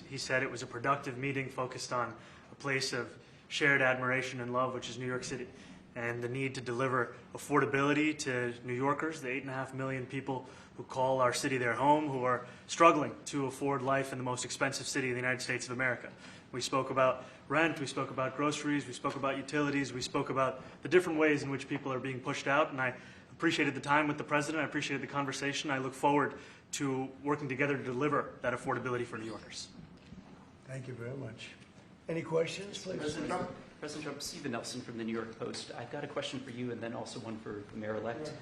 He said it was a productive meeting focused on a place of shared admiration and love, which is New York City, and the need to deliver affordability to New Yorkers, the 8.5 million people who call our city their home, who are struggling to afford life in the most expensive city in the United States of America. We spoke about rent, we spoke about groceries, we spoke about utilities, we spoke about the different ways in which people are being pushed out, and I appreciated the time with the President, I appreciated the conversation. I look forward to working together to deliver that affordability for New Yorkers. Thank you very much. Any questions, please? President Trump, Stephen Nelson from the New York Post. I've got a question for you and then also one for the mayor-elect.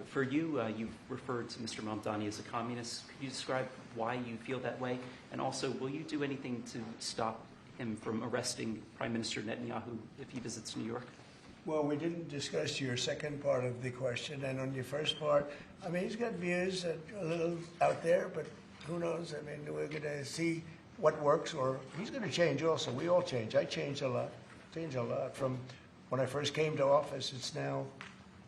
For you, you referred to Mr. Mamdani as a communist. Could you describe why you feel that way? And also, will you do anything to stop him from arresting Prime Minister Netanyahu if he visits New York? Well, we didn't discuss your second part of the question. And on your first part, I mean, he's got views that are a little out there, but who knows? I mean, we're going to see what works, or he's going to change also. We all change. I changed a lot. From when I first came to office. It's now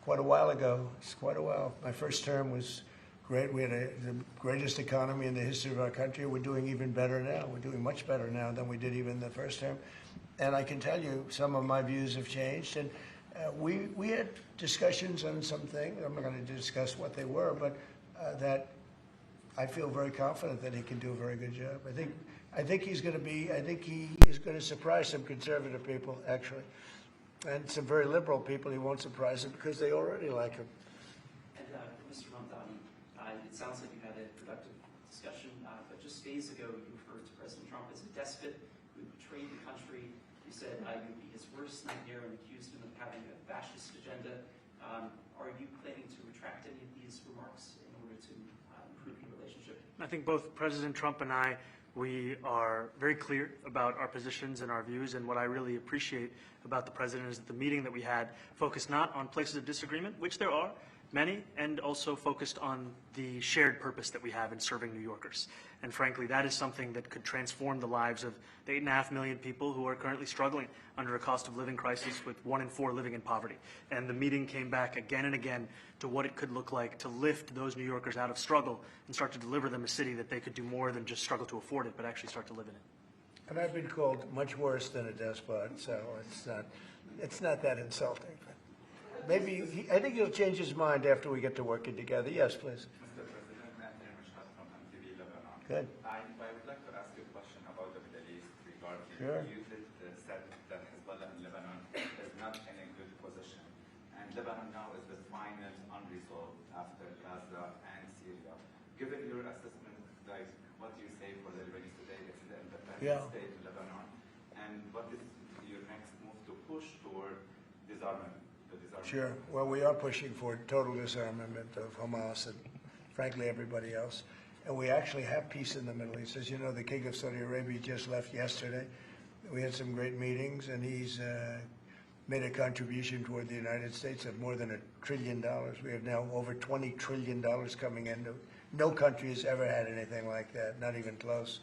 quite a while ago. It's quite a while. My first term was great. We had the greatest economy in the history of our country. We're doing even better now. We're doing much better now than we did even the first term. And I can tell you some of my views have changed. And we had discussions on some things. I'm not going to discuss what they were, but that I feel very confident that he can do a very good job. I think he is going to surprise some conservative people, actually, and some very liberal people. He won't surprise them because they already like him. And Mr. Mamdani, it sounds like you had a productive discussion, but just days ago you referred to President Trump as a despot who betrayed the country. You said you would be his worst nightmare and accused him of having a fascist agenda. Are you planning to retract any of these remarks in order to improve the relationship? I think both President Trump and we are very clear about our positions and our views, and what I really appreciate about the President is that the meeting that we had focused not on places of disagreement, which there are many, and also focused on the shared purpose that we have in serving New Yorkers. And frankly, that is something that could transform the lives of the 8.5 million people who are currently struggling under a cost of living crisis, with 1 in 4 living in poverty. And the meeting came back again and again to what it could look like to lift those New Yorkers out of struggle and start to deliver them a city that they could do more than just struggle to afford it, but actually start to live in it. And I've been called much worse than a despot, so it's not that insulting. Maybe I think he'll change his mind after we get to working together. Yes, please. Mr. President, from MTV Lebanon. Good. I would like to ask you a question about the Middle East regarding Sure. you said that Hezbollah in Lebanon is not in a good position, and Lebanon now is the final unresolved after Gaza and Syria. Given your assessment, like what do you say for the Lebanese today? It's the independent state of Lebanon, and what is your next move to push toward disarmament? Sure. Well, we are pushing for total disarmament of Hamas and, frankly, everybody else. And we actually have peace in the Middle East. As you know, the King of Saudi Arabia just left yesterday. We had some great meetings, and he's made a contribution toward the United States of more than $1 trillion. We have now over $20 trillion coming in. No country has ever had anything like that, not even close.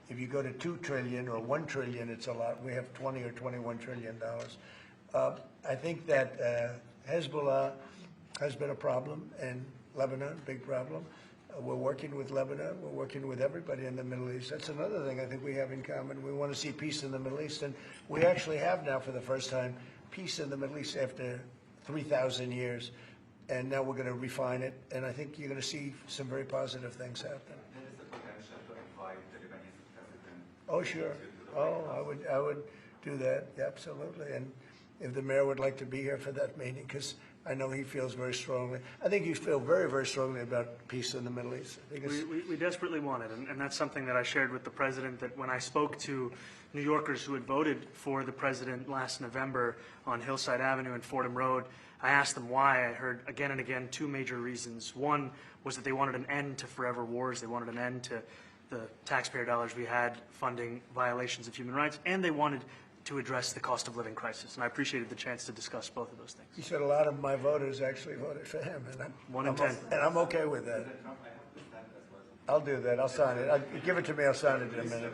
If you go to $2 trillion or $1 trillion, it's a lot. We have $20 or $21 trillion. I think that Hezbollah has been a problem in Lebanon, big problem. We're working with Lebanon. We're working with everybody in the Middle East. That's another thing I think we have in common. We want to see peace in the Middle East, and we actually have now, for the first time, peace in the Middle East after 3,000 years. And now we're going to refine it, and I think you're going to see some very positive things happen. There is the potential to invite the Lebanese president. Oh, sure. Oh, I would do that, absolutely. And if the mayor would like to be here for that meeting, because I know he feels very strongly. I think you feel very, very strongly about peace in the Middle East. I think we desperately want it, and that's something that I shared with the President, that when I spoke to New Yorkers who had voted for the President last November on Hillside Avenue and Fordham Road, I asked them why. I heard again and again 2 major reasons. One was that they wanted an end to forever wars. They wanted an end to the taxpayer dollars we had funding violations of human rights, and they wanted to address the cost of living crisis. And I appreciated the chance to discuss both of those things. He said a lot of my voters actually voted for him, and 1 in 10. And I'm okay with that. I'll do that. I'll sign it. Give it to me. I'll sign it in a minute.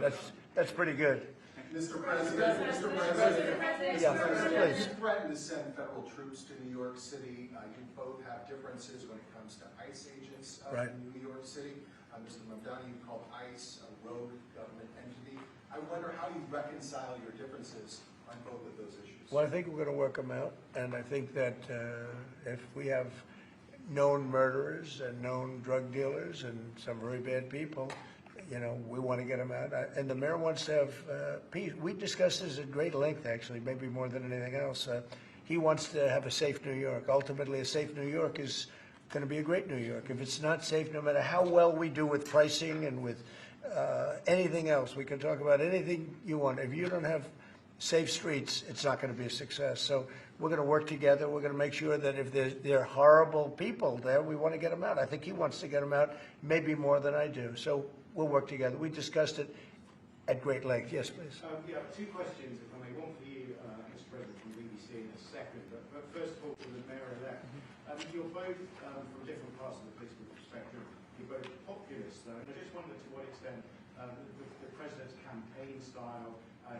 That's pretty good. Mr. President, Yeah, please. You threatened to send federal troops to New York City. You both have differences when it comes to ICE agents Right. in New York City. Mr. Mamdani, you called ICE a rogue government entity. I wonder how you reconcile your differences on both of those issues. Well, I think we're going to work them out, and I think that if we have known murderers and known drug dealers and some very bad people, you know, we want to get them out. And the mayor wants to have peace. We discussed this at great length, actually, maybe more than anything else. He wants to have a safe New York. Ultimately, a safe New York is going to be a great New York. If it's not safe, no matter how well we do with pricing and with anything else, we can talk about anything you want. If you don't have safe streets, it's not going to be a success. So we're going to work together. We're going to make sure that if there are horrible people there, we want to get them out. I think he wants to get them out, maybe more than I do. So we'll work together. We discussed it at great length. Yes, please. Yeah, two questions, if I may. One for you, Mr. President, from BBC in a second. But first of all, for the mayor-elect. You're both from different parts of the political spectrum. You're both populists, though. And I just wondered to what extent the president's campaign style,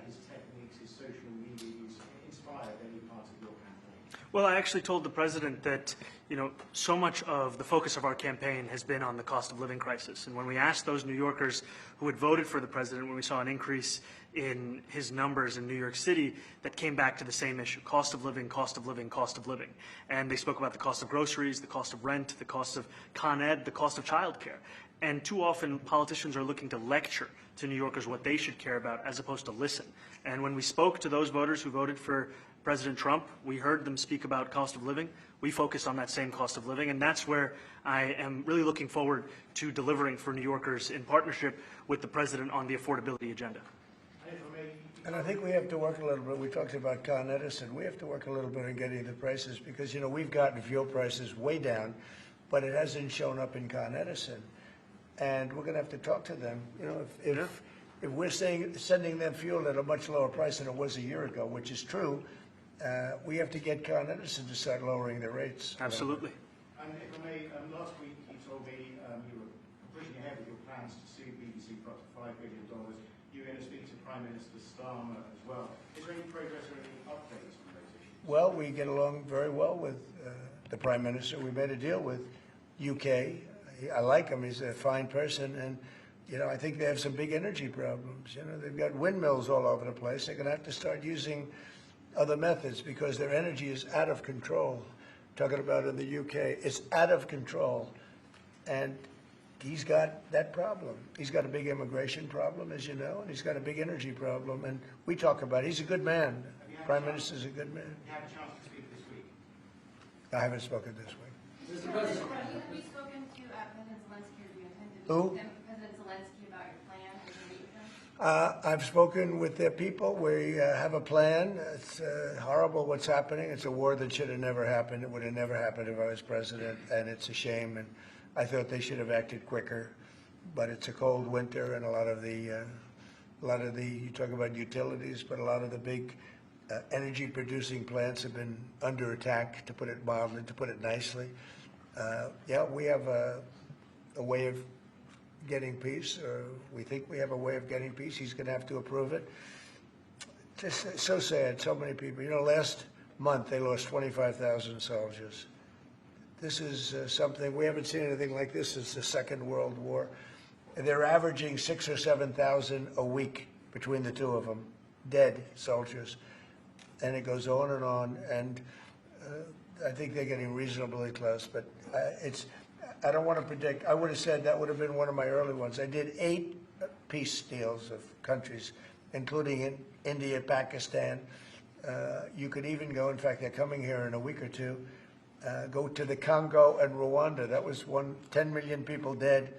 his techniques, his social media use inspired any part of your campaign? Well, I actually told the president that, you know, so much of the focus of our campaign has been on the cost of living crisis. And when we asked those New Yorkers who had voted for the president, when we saw an increase in his numbers in New York City, that came back to the same issue: cost of living, cost of living, cost of living. And they spoke about the cost of groceries, the cost of rent, the cost of Con Ed, the cost of childcare. And too often politicians are looking to lecture to New Yorkers what they should care about as opposed to listen. And when we spoke to those voters who voted for President Trump, we heard them speak about cost of living. We focused on that same cost of living, and that's where I am really looking forward to delivering for New Yorkers in partnership with the president on the affordability agenda. And I think we have to work a little bit. We talked about Con Edison. We have to work a little bit on getting the prices because, you know, we've gotten fuel prices way down, but it hasn't shown up in Con Edison. And we're going to have to talk to them. You know, if we're sending them fuel at a much lower price than it was a year ago, which is true, we have to get Con Edison to start lowering their rates. Absolutely. And if I may, last week you told me you were pushing ahead with your plans to sue BBC for up to $5 billion. You were going to speak to Prime Minister Starmer as well. Is there any progress or any updates on those issues? Well, we get along very well with the Prime Minister. We made a deal with UK. I like him. He's a fine person. And, you know, I think they have some big energy problems. You know, they've got windmills all over the place. They're going to have to start using other methods because their energy is out of control. Talking about in the UK, it's out of control. And he's got that problem. He's got a big immigration problem, as you know, and he's got a big energy problem. And we talk about it. He's a good man. Prime Minister's a good man. You had a chance to speak this week. I haven't spoken this week. Mr. President, have you spoken to President Zelensky, or do you intend to Who? President Zelensky about your plan as you meet with him? I've spoken with their people. We have a plan. It's horrible what's happening. It's a war that should have never happened. It would have never happened if I was president, and it's a shame. And I thought they should have acted quicker. But it's a cold winter, and a lot of the you talk about utilities, but a lot of the big energy-producing plants have been under attack, to put it mildly, to put it nicely. Yeah, we have a way of getting peace, or we think we have a way of getting peace. He's going to have to approve it. Just so sad, so many people. You know, last month they lost 25,000 soldiers. This is something, we haven't seen anything like this since the Second World War. And they're averaging 6,000 or 7,000 a week between the two of them, dead soldiers. And it goes on, and I think they're getting reasonably close, but I don't want to predict. I would have said that would have been one of my early ones. I did 8 peace deals of countries, including in India, Pakistan. You could even go, in fact, they're coming here in a week or two, go to the Congo and Rwanda. That was 10 million people dead,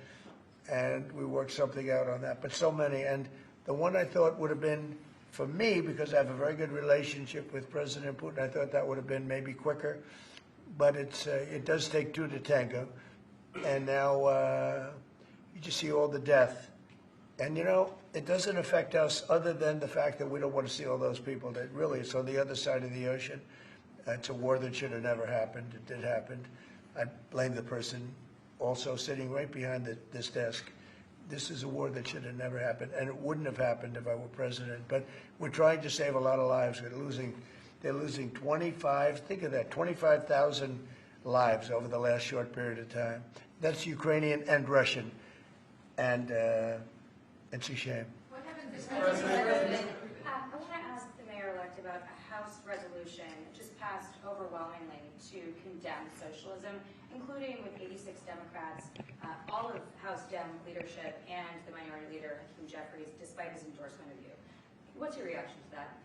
and we worked something out on that. But so many, and the one I thought would have been, for me, because I have a very good relationship with President Putin, I thought that would have been maybe quicker. But it does take 2 to tango. And now you just see all the death. And, you know, it doesn't affect us other than the fact that we don't want to see all those people that really, it's on the other side of the ocean. It's a war that should have never happened. It did happen. I blame the person also sitting right behind this desk. This is a war that should have never happened, and it wouldn't have happened if I were president. But we're trying to save a lot of lives. They're losing 25,000 lives over the last short period of time. That's Ukrainian and Russian. and it's a shame. What happens if President? I want to ask the mayor-elect about a House resolution just passed overwhelmingly to condemn socialism, including with 86 Democrats, all of House Dem leadership, and the minority leader, Hakeem Jeffries, despite his endorsement of you. What's your reaction to that?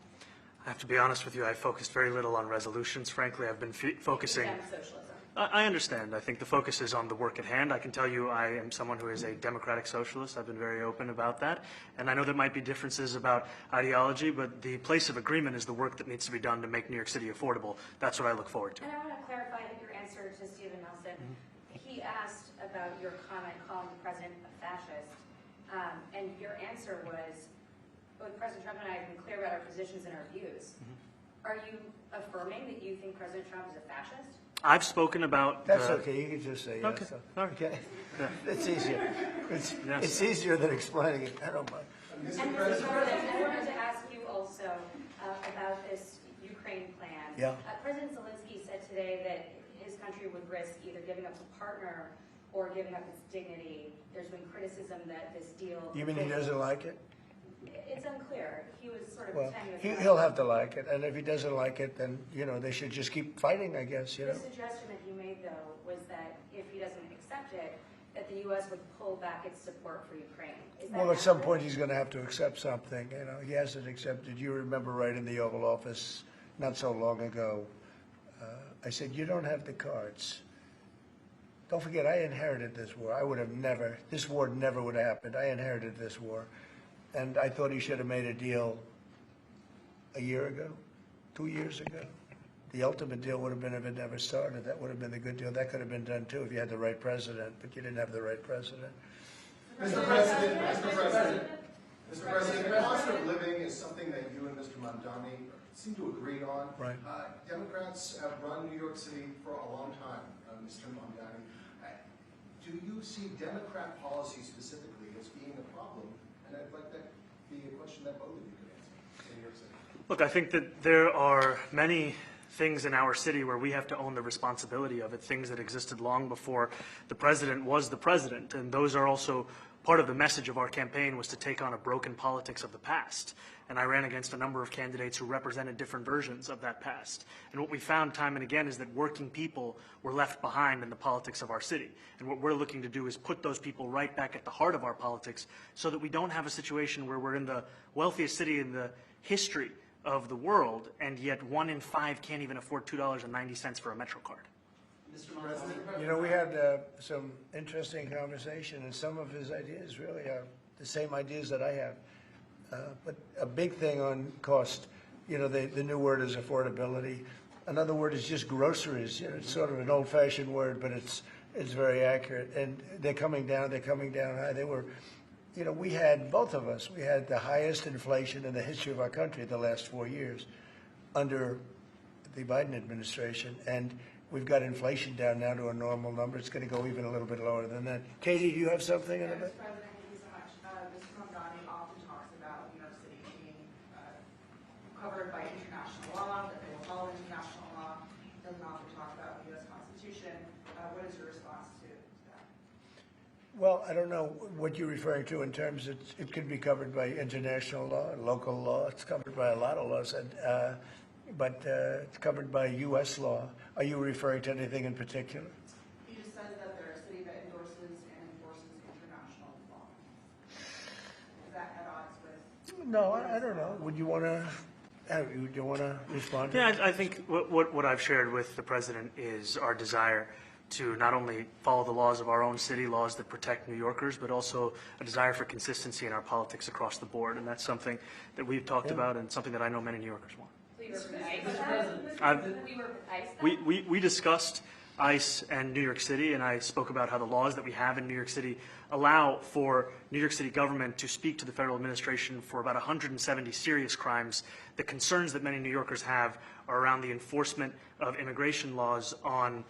I have to be honest with you, I focused very little on resolutions. Frankly, I've been focusing. Condemn socialism. I understand. I think the focus is on the work at hand. I can tell you I am someone who is a democratic socialist. I've been very open about that. And I know there might be differences about ideology, but the place of agreement is the work that needs to be done to make New York City affordable. That's what I look forward to. And I want to clarify your answer to Stephen Nelson. He asked about your comment calling the president a fascist, and your answer was, both President Trump and I have been clear about our positions and our views. Are you affirming that you think President Trump is a fascist? I've spoken about. That's okay. You can just say yes. Okay. All right. Okay. Yeah. It's easier. It's, Yes. it's easier than explaining it. I don't mind. And Mr. President, I wanted to ask you also about this Ukraine plan. Yeah. President Zelensky said today that his country would risk either giving up a partner or giving up its dignity. There's been criticism that this deal. You mean he doesn't like it? It's unclear. He was sort of Well, pretending. he'll have to like it, and if he doesn't like it, then, you know, they should just keep fighting, I guess, you know. The suggestion that he made, though, was that if he doesn't accept it, that the U.S. would pull back its support for Ukraine. Is that Well, at some accurate? point, he's going to have to accept something, you know. He hasn't accepted. You remember right in the Oval Office, not so long ago, I said, you don't have the cards. Don't forget, I inherited this war. I would have never, this war never would have happened. I inherited this war. And I thought he should have made a deal a year ago, 2 years ago. The ultimate deal would have been if it never started. That would have been the good deal. That could have been done too if you had the right president, but you didn't have the right president. Mr. President, Mr. President, cost of living is something that you and Mr. Mamdani seem to agree on. Right. Democrats have run New York City for a long time, Mr. Mamdani. Do you see Democrat policy specifically as being a problem? And I'd like that to be a question that both of you could answer in New York City. Look, I think that there are many things in our city where we have to own the responsibility of it, things that existed long before the president was the president. And those are also part of the message of our campaign, was to take on a broken politics of the past. And I ran against a number of candidates who represented different versions of that past. And what we found time and again is that working people were left behind in the politics of our city. And what we're looking to do is put those people right back at the heart of our politics so that we don't have a situation where we're in the wealthiest city in the history of the world, and yet 1 in 5 can't even afford $2.90 for a Metro card. Mr. Mamdani, You know, we had some interesting conversation, and some of his ideas really are the same ideas that I have. But a big thing on cost, you know, the new word is affordability. Another word is just groceries. You know, it's sort of an old-fashioned word, but it's very accurate. And they're coming down high. They were, you know, we had, both of us, we had the highest inflation in the history of our country the last 4 years under the Biden administration. And we've got inflation down now to a normal number. It's going to go even a little bit lower than that. Katie, do you have something in a bit? Mr. President, thank you so much. Mr. Mamdani often talks about New York City being covered by international law, that they will follow international law. Doesn't often talk about the U.S. Constitution. What is your response to that? Well, I don't know what you're referring to in terms of it could be covered by international law, local law. It's covered by a lot of laws, but it's covered by U.S. law. Are you referring to anything in particular? He just says that they're a city that endorses and enforces international law. Is that at odds with? No, I don't know. Would you want to? Do you want to respond? To Yeah, that? I think what I've shared with the president is our desire to not only follow the laws of our own city, laws that protect New Yorkers, but also a desire for consistency in our politics across the board. And that's something that we've talked about and something that I know many New Yorkers want. We were with ICE. We discussed ICE and New York City, and I spoke about how the laws that we have in New York City allow for New York City government to speak to the federal administration for about 170 serious crimes. The concerns that many New Yorkers have are around the enforcement of immigration laws on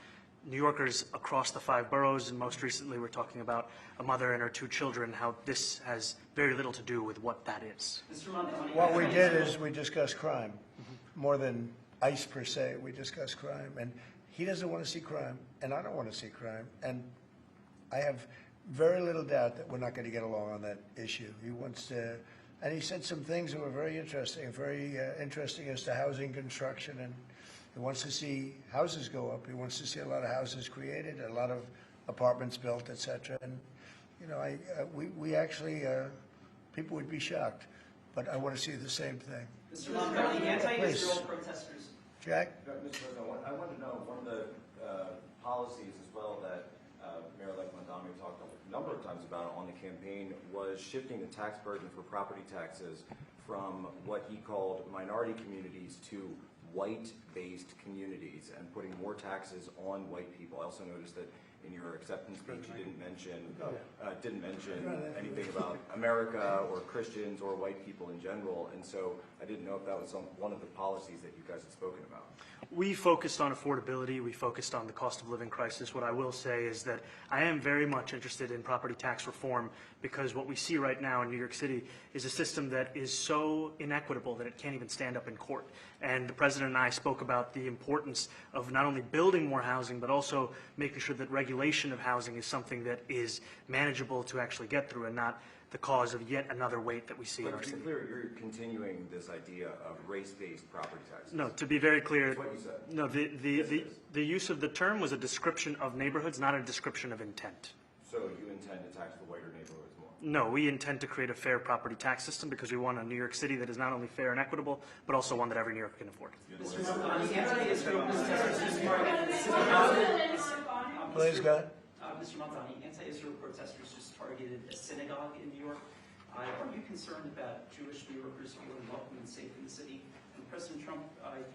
New Yorkers across the 5 boroughs, and most recently we're talking about a mother and her 2 children, how this has very little to do with what that is. Mr. Mamdani, What we did is we discussed crime, more than ICE per se. We discussed crime, and he doesn't want to see crime, and I don't want to see crime. And I have very little doubt that we're not going to get along on that issue. He wants to, and he said some things that were very interesting as to housing construction, and he wants to see houses go up. He wants to see a lot of houses created, a lot of apartments built, et cetera. And, you know, we actually, people would be shocked, but I want to see the same thing. Mr. Mamdani, anti-Israel protesters. Jack? Mr. President, I wanted to know, one of the policies as well that Mayor-elect Mamdani talked a number of times about on the campaign was shifting the tax burden for property taxes from what he called minority communities to white-based communities and putting more taxes on white people. I also noticed that in your acceptance speech you didn't mention anything about America or Christians or white people in general, and so I didn't know if that was one of the policies that you guys had spoken about. We focused on affordability. We focused on the cost of living crisis. What I will say is that I am very much interested in property tax reform, because what we see right now in New York City is a system that is so inequitable that it can't even stand up in court. And the President and I spoke about the importance of not only building more housing, but also making sure that regulation of housing is something that is manageable to actually get through and not the cause of yet another weight that we see in our But to city. be clear, you're continuing this idea of race-based property taxes. No, to be very clear, That's what you said. no, the use of the term was a description of neighborhoods, not a description of intent. So you intend to tax the whiter neighborhoods more? No, we intend to create a fair property tax system because we want a New York City that is not only fair and equitable, but also one that every New Yorker can afford. Mr. Mamdani, anti-Israel protesters just targeted synagogue. Please, go ahead. Mr. Mamdani, anti-Israel protesters just targeted a synagogue in New York. Are you concerned about Jewish New Yorkers feeling welcome and safe in the city? And President Trump,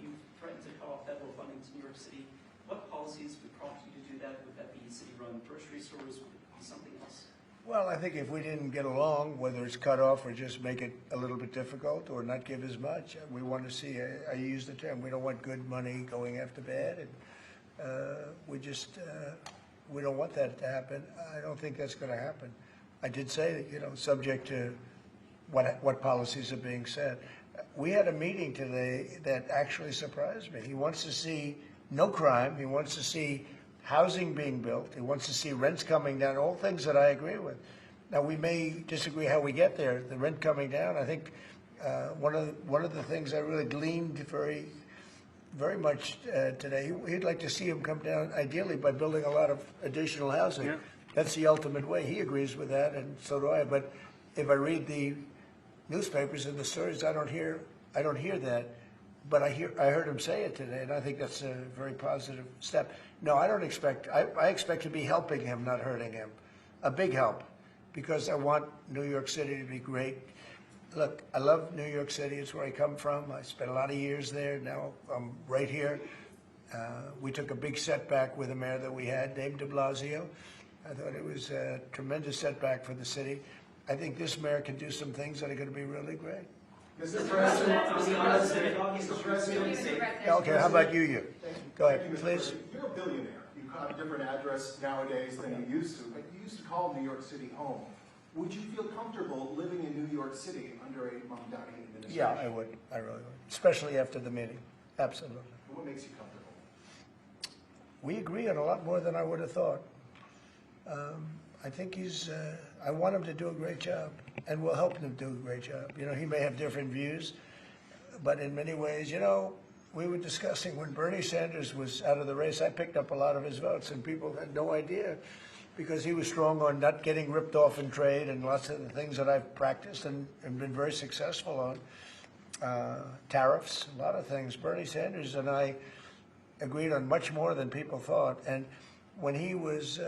you threatened to cut off federal funding to New York City. What policies would prompt you to do that? Would that be city-run grocery stores? Would it be something else? Well, I think if we didn't get along, whether it's cut off or just make it a little bit difficult or not give as much, we want to see, I use the term, we don't want good money going after bad, and we don't want that to happen. I don't think that's going to happen. I did say that, you know, subject to what policies are being said. We had a meeting today that actually surprised me. He wants to see no crime. He wants to see housing being built. He wants to see rents coming down, all things that I agree with. Now, we may disagree how we get there, the rent coming down. I think one of the things I really gleaned very much today, he'd like to see him come down ideally by building a lot of additional housing. Yeah. That's the ultimate way. He agrees with that, and so do I. But if I read the newspapers and the stories, I don't hear that. But I heard him say it today, and I think that's a very positive step. No, I don't expect. I expect to be helping him, not hurting him. A big help, because I want New York City to be great. Look, I love New York City. It's where I come from. I spent a lot of years there. Now I'm right here. We took a big setback with the mayor that we had, Dave de Blasio. I thought it was a tremendous setback for the city. I think this mayor can do some things that are going to be really great. Mr. President, Mr. President. Okay, how about you? Go Thank ahead, you, Mr. please. President. You're a billionaire. You have a different address nowadays than you used to, but you used to call New York City home. Would you feel comfortable living in New York City under a Mamdani administration? Yeah, I would. I really would. Especially after the meeting. Absolutely. What makes you comfortable? We agree on a lot more than I would have thought. I think I want him to do a great job, and we'll help him do a great job. You know, he may have different views, but in many ways, you know, we were discussing when Bernie Sanders was out of the race, I picked up a lot of his votes, and people had no idea, because he was strong on not getting ripped off in trade and lots of the things that I've practiced and been very successful on. Tariffs, a lot of things. Bernie Sanders and I agreed on much more than people thought. And when he was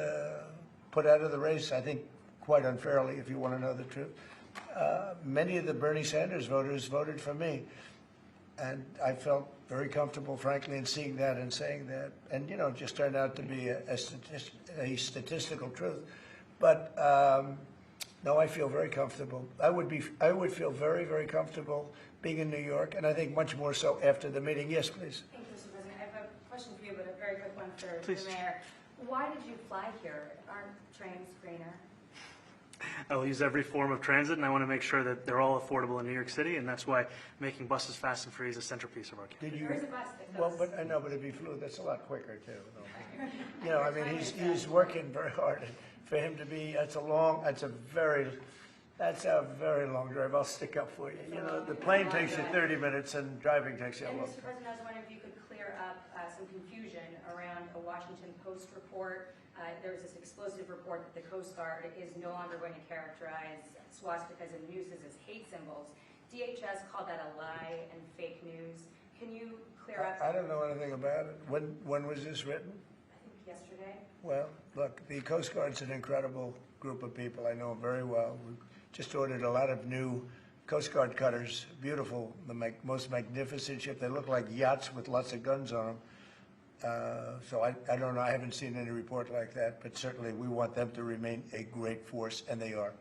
put out of the race, I think quite unfairly, if you want to know the truth, many of the Bernie Sanders voters voted for me. And I felt very comfortable, frankly, in seeing that and saying that. And, you know, it just turned out to be a statistical truth. But, no, I feel very comfortable. I would feel very, very comfortable being in New York, and I think much more so after the meeting. Yes, please. Thank you, Mr. President. I have a question for you, but a very quick one for Please. the mayor. Why did you fly here? Aren't trains greener? I will use every form of transit, and I want to make sure that they're all affordable in New York City, and that's why making buses fast and free is a centerpiece of our campaign. Did you? There is a bus that Well, goes. but I know, but if he flew, that's a lot quicker too. You know, I mean, he's working very hard. for him to be, that's a very long drive. I'll stick up for you. You know, the plane takes you 30 minutes and driving takes you a And long Mr. time. President, I was wondering if you could clear up some confusion around a Washington Post report. There was this explosive report that the Coast Guard is no longer going to characterize swastikas and nooses as hate symbols. DHS called that a lie and fake news. Can you clear up? I don't know anything about it. When was this written? I think yesterday. Well, look, the Coast Guard's an incredible group of people. I know them very well. We just ordered a lot of new Coast Guard cutters, beautiful, the most magnificent ship. They look like yachts with lots of guns on them. So I don't know, I haven't seen any report like that, but certainly we want them to remain a great force, and they are.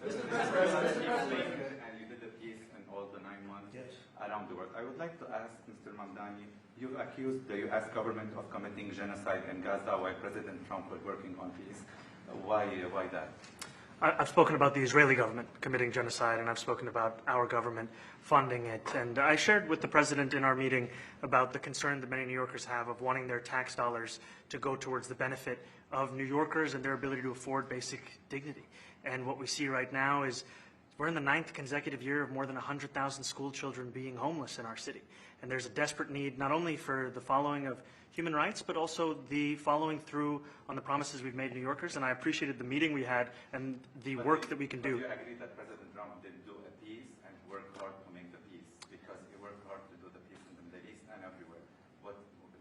Mr. President, and you did a piece in all the 9 months around the world. I would like to ask Mr. Mamdani, you accused the U.S. government of committing genocide in Gaza while President Trump was working on peace. Why that? I've spoken about the Israeli government committing genocide, and I've spoken about our government funding it. And I shared with the president in our meeting about the concern that many New Yorkers have of wanting their tax dollars to go towards the benefit of New Yorkers and their ability to afford basic dignity. And what we see right now is we're in the 9th consecutive year of more than 100,000 school children being homeless in our city. And there's a desperate need not only for the following of human rights, but also the following through on the promises we've made to New Yorkers. And I appreciated the meeting we had and the work that we can do. Do you agree that President Trump did do a peace and work hard to make the peace? Because he worked hard to do the peace in the Middle East and everywhere.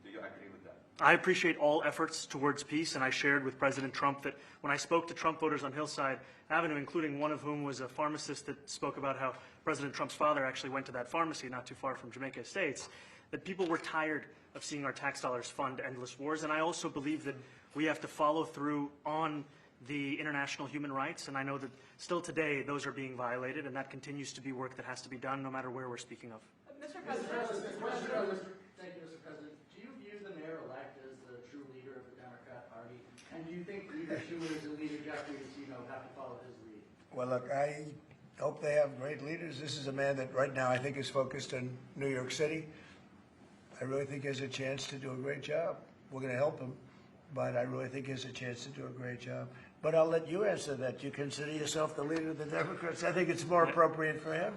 Do you agree with that? I appreciate all efforts towards peace, and I shared with President Trump that when I spoke to Trump voters on Hillside Avenue, including one of whom was a pharmacist that spoke about how President Trump's father actually went to that pharmacy not too far from Jamaica Estates, that people were tired of seeing our tax dollars fund endless wars. And I also believe that we have to follow through on the international human rights, and I know that still today those are being violated, and that continues to be work that has to be done no matter where we're speaking of. Mr. Thank President, you, Mr. President. Do you view the mayor-elect as the true leader of the Democrat Party? And do you think Leader Schumer's and Leader Jeffries, have to follow his lead? Well, look, I hope they have great leaders. This is a man that right now I think is focused on New York City. I really think he has a chance to do a great job. We're going to help him, but I really think he has a chance to do a great job. But I'll let you answer that. You consider yourself the leader of the Democrats. I think it's more appropriate for him.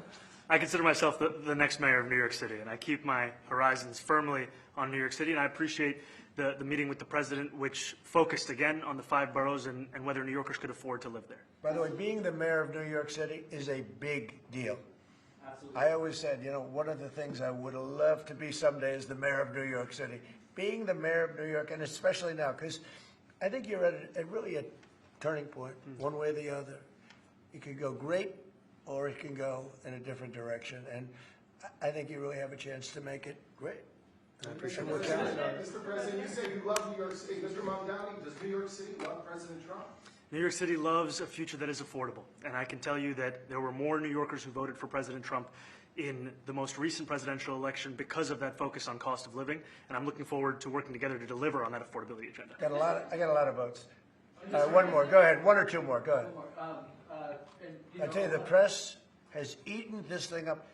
I consider myself the next mayor of New York City, and I keep my horizons firmly on New York City, and I appreciate the meeting with the president, which focused again on the 5 boroughs and whether New Yorkers could afford to live there. By the way, being the mayor of New York City is a big deal. Absolutely. I always said, one of the things I would love to be someday is the mayor of New York City. Being the mayor of New York, and especially now, because I think you're at really a turning point, one way or the other. It could go great, or it can go in a different direction. And I think you really have a chance to make it great. I appreciate what you're doing. Mr. President, you say you love New York City. Mr. Mamdani, does New York City love President Trump? New York City loves a future that is affordable, and I can tell you that there were more New Yorkers who voted for President Trump in the most recent presidential election because of that focus on cost of living, and I'm looking forward to working together to deliver on that affordability agenda. I got a lot of votes. One more. Go ahead. 1 or 2 more. Go ahead. I tell you, the press has eaten this thing up.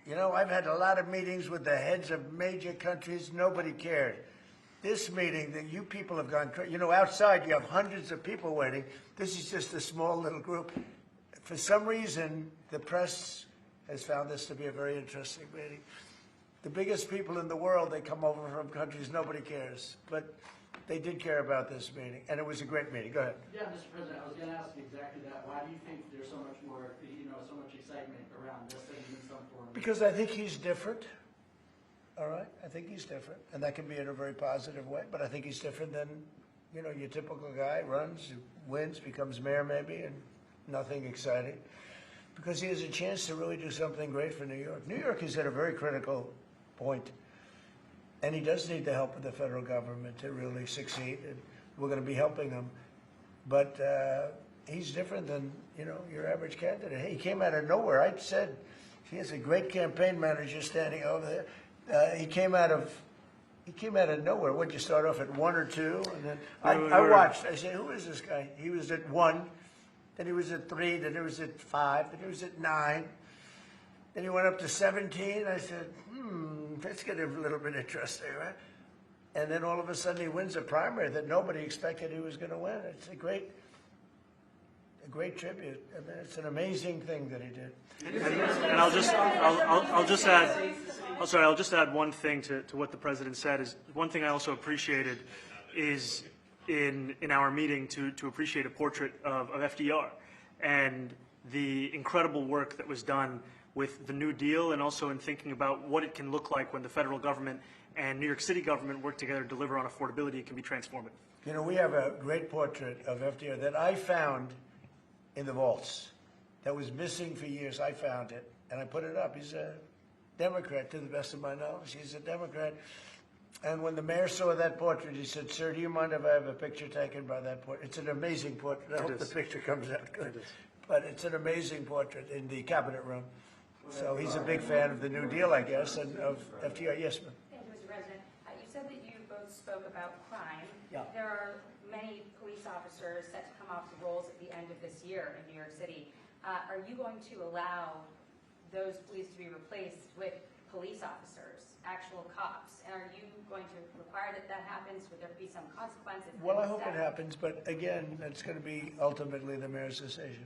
I've had a lot of meetings with the heads of major countries. Nobody cared. This meeting that you people have gone crazy. Outside you have hundreds of people waiting. This is just a small little group. For some reason, the press has found this to be a very interesting meeting. The biggest people in the world, they come over from countries nobody cares. But they did care about this meeting, and it was a great meeting. Go ahead. Yeah, Mr. President, I was going to ask you exactly that. Why do you think there's so much more, so much excitement around this than in some form? Because I think he's different. All right? I think he's different, and that can be in a very positive way, but I think he's different than, your typical guy, runs, wins, becomes mayor maybe, and nothing exciting. Because he has a chance to really do something great for New York. New York is at a very critical point, and he does need the help of the federal government to really succeed, and we're going to be helping him. But he's different than, your average candidate. He came out of nowhere. I said he has a great campaign manager standing over there. He came out of nowhere. What'd you start off at 1 or 2? And then I watched. I said, who is this guy? He was at 1, then he was at 3, then he was at 5, then he was at 9. Then he went up to 17. I said, that's getting a little bit interesting, right? And then all of a sudden he wins a primary that nobody expected he was going to win. It's a great a great tribute. I mean, it's an amazing thing that he did. And I'll just add one thing to what the president said. Is one thing I also appreciated is in our meeting to appreciate a portrait of FDR and the incredible work that was done with the New Deal, and also in thinking about what it can look like when the federal government and New York City government work together to deliver on affordability. It can be transformative. You know, we have a great portrait of FDR that I found in the vaults that was missing for years. I found it, and I put it up. He's a Democrat, to the best of my knowledge. He's a Democrat. And when the mayor saw that portrait, he said, "Sir, do you mind if I have a picture taken by that portrait?" It's an amazing portrait. I hope the picture comes out good. But it's an amazing portrait in the cabinet room. So he's a big fan of the New Deal, I guess, and of FDR. Yes, ma'am. Thank you, Mr. President. You said that you both spoke about crime. Yeah. There are many police officers set to come off the rolls at the end of this year in New York City. Are you going to allow those police to be replaced with police officers, actual cops? And are you going to require that that happens? Would there be some consequences? Well, I hope it happens, but again, that's going to be ultimately the mayor's decision.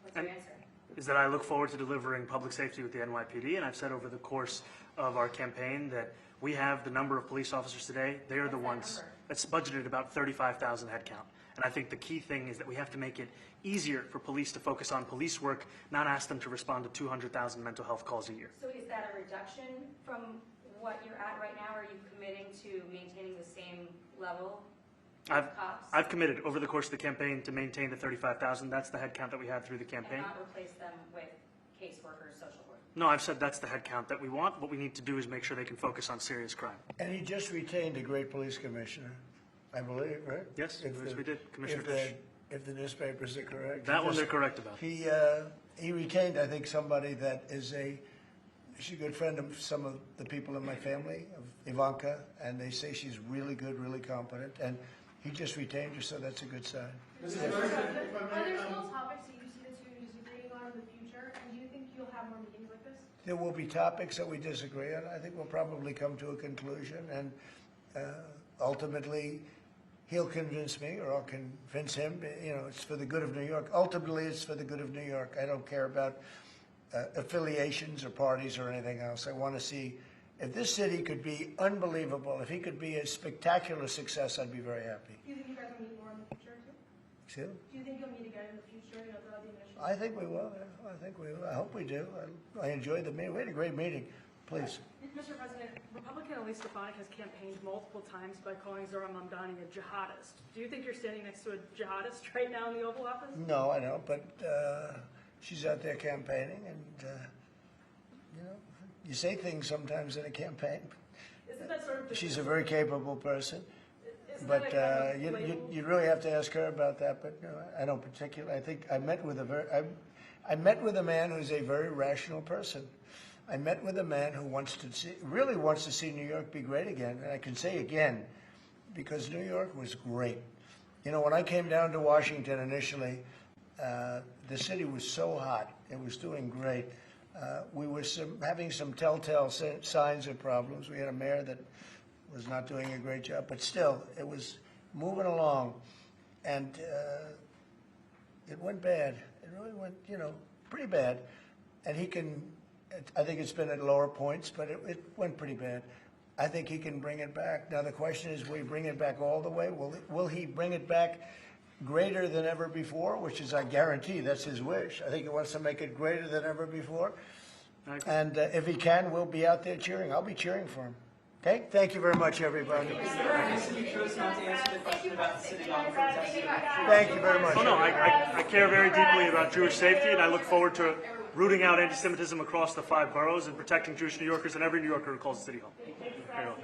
What's your answer? Is that I look forward to delivering public safety with the NYPD, and I've said over the course of our campaign that we have the number of police officers today. They are the ones that's budgeted about 35,000 headcount. And I think the key thing is that we have to make it easier for police to focus on police work, not ask them to respond to 200,000 mental health calls a year. So is that a reduction from what you're at right now? Are you committing to maintaining the same level of cops? I've committed over the course of the campaign to maintain the 35,000. That's the headcount that we had through the campaign. And not replace them with caseworkers, social work? No, I've said that's the headcount that we want. What we need to do is make sure they can focus on serious crime. And he just retained a great police commissioner, I believe, right? Yes, we did, Commissioner if Fish. If the newspapers are correct. That one they're correct about. He retained, I think, somebody that is she's a good friend of some of the people in my family, of Ivanka, and they say she's really good, really competent, and he just retained her, so that's a good sign. Are there still topics that you see the two of you agreeing on in the future, and do you think you'll have more meetings like this? There will be topics that we disagree on. I think we'll probably come to a conclusion, and ultimately, he'll convince me, or I'll convince him. You know, it's for the good of New York. Ultimately, it's for the good of New York. I don't care about affiliations or parties or anything else. I want to see if this city could be unbelievable. If he could be a spectacular success, I'd be very happy. Do you think you guys will meet more in the future, too? Excuse me? Do you think you'll meet again in the future, throughout the initiative? I think we will. Yeah. I think we will. I hope we do. I enjoyed the meeting. We had a great meeting. Please. Mr. President, Republican Elise Stefanik has campaigned multiple times by calling Zohran Mamdani a jihadist. Do you think you're standing next to a jihadist right now in the Oval Office? No, I don't, but she's out there campaigning, and, you know, you say things sometimes in a campaign. Isn't that sort of She's a very capable person, isn't but that a kind of label? you really have to ask her about that, but no, I don't particularly. I think I met with I met with a man who's a very rational person. I met with a man who really wants to see New York be great again. And I can say again, because New York was great. You know, when I came down to Washington initially, the city was so hot. It was doing great. We were having some telltale signs of problems. We had a mayor that was not doing a great job, but still, it was moving along. And it went bad. It really went, you know, pretty bad. And I think it's been at lower points, but it went pretty bad. I think he can bring it back. Now, the question is, will he bring it back all the way? Will he bring it back greater than ever before, which is, I guarantee, that's his wish. I think he wants to make it greater than ever before. And if he can, we'll be out there cheering. I'll be cheering for him. Okay? Thank you very much, everybody. You chose not to answer the question about the city hall. Thank you very much. Oh, no, I care very deeply about Jewish safety, and I look forward to rooting out anti-Semitism across the 5 boroughs and protecting Jewish New Yorkers and every New Yorker who calls the city home. Very well.